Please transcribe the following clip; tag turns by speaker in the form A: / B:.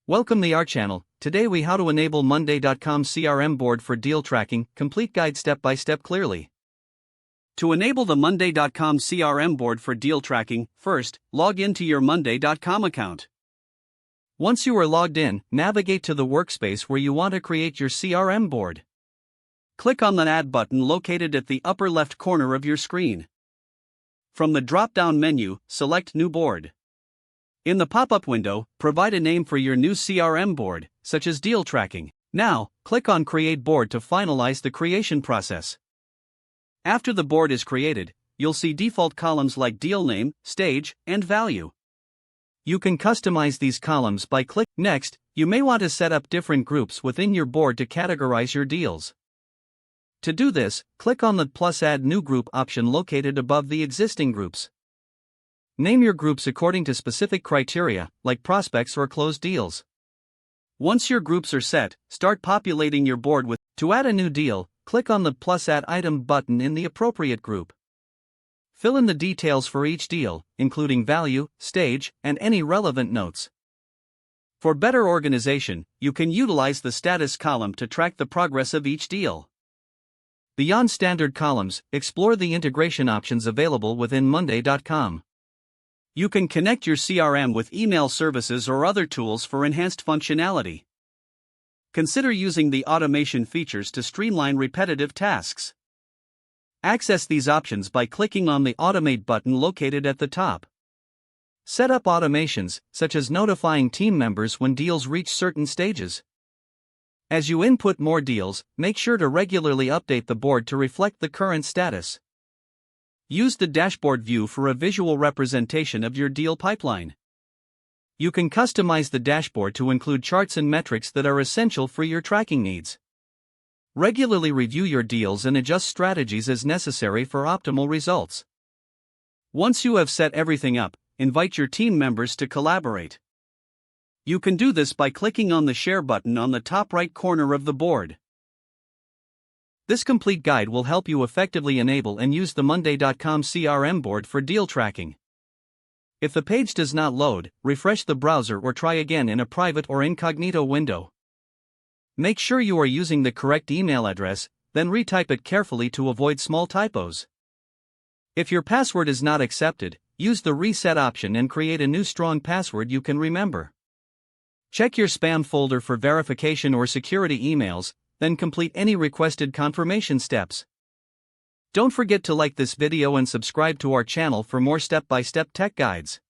A: Welcome to our channel. Today we how to enable Monday.com CRM board for deal tracking, complete guide step by step clearly. To enable the Monday.com CRM board for deal tracking, first, log into your Monday.com account. Once you are logged in, navigate to the workspace where you want to create your CRM board. Click on the Add button located at the upper left corner of your screen. From the drop-down menu, select New Board. In the pop-up window, provide a name for your new CRM board, such as deal tracking. Now, click on Create Board to finalize the creation process. After the board is created, you'll see default columns like deal name, stage, and value. You can customize these columns by clicking. Next, you may want to set up different groups within your board to categorize your deals. To do this, click on the plus Add New Group option located above the existing groups. Name your groups according to specific criteria, like prospects or closed deals. Once your groups are set, start populating your board with. To add a new deal, click on the plus Add Item button in the appropriate group. Fill in the details for each deal, including value, stage, and any relevant notes. For better organization, you can utilize the status column to track the progress of each deal. Beyond standard columns, explore the integration options available within Monday.com. You can connect your CRM with email services or other tools for enhanced functionality. Consider using the automation features to streamline repetitive tasks. Access these options by clicking on the Automate button located at the top. Set up automations, such as notifying team members when deals reach certain stages. As you input more deals, make sure to regularly update the board to reflect the current status. Use the dashboard view for a visual representation of your deal pipeline. You can customize the dashboard to include charts and metrics that are essential for your tracking needs. Regularly review your deals and adjust strategies as necessary for optimal results. Once you have set everything up, invite your team members to collaborate. You can do this by clicking on the Share button on the top right corner of the board. This complete guide will help you effectively enable and use the Monday.com CRM board for deal tracking. If the page does not load, refresh the browser or try again in a private or incognito window. Make sure you are using the correct email address, then retype it carefully to avoid small typos. If your password is not accepted, use the reset option and create a new strong password you can remember. Check your spam folder for verification or security emails, then complete any requested confirmation steps. Don't forget to like this video and subscribe to our channel for more step-by-step tech guides.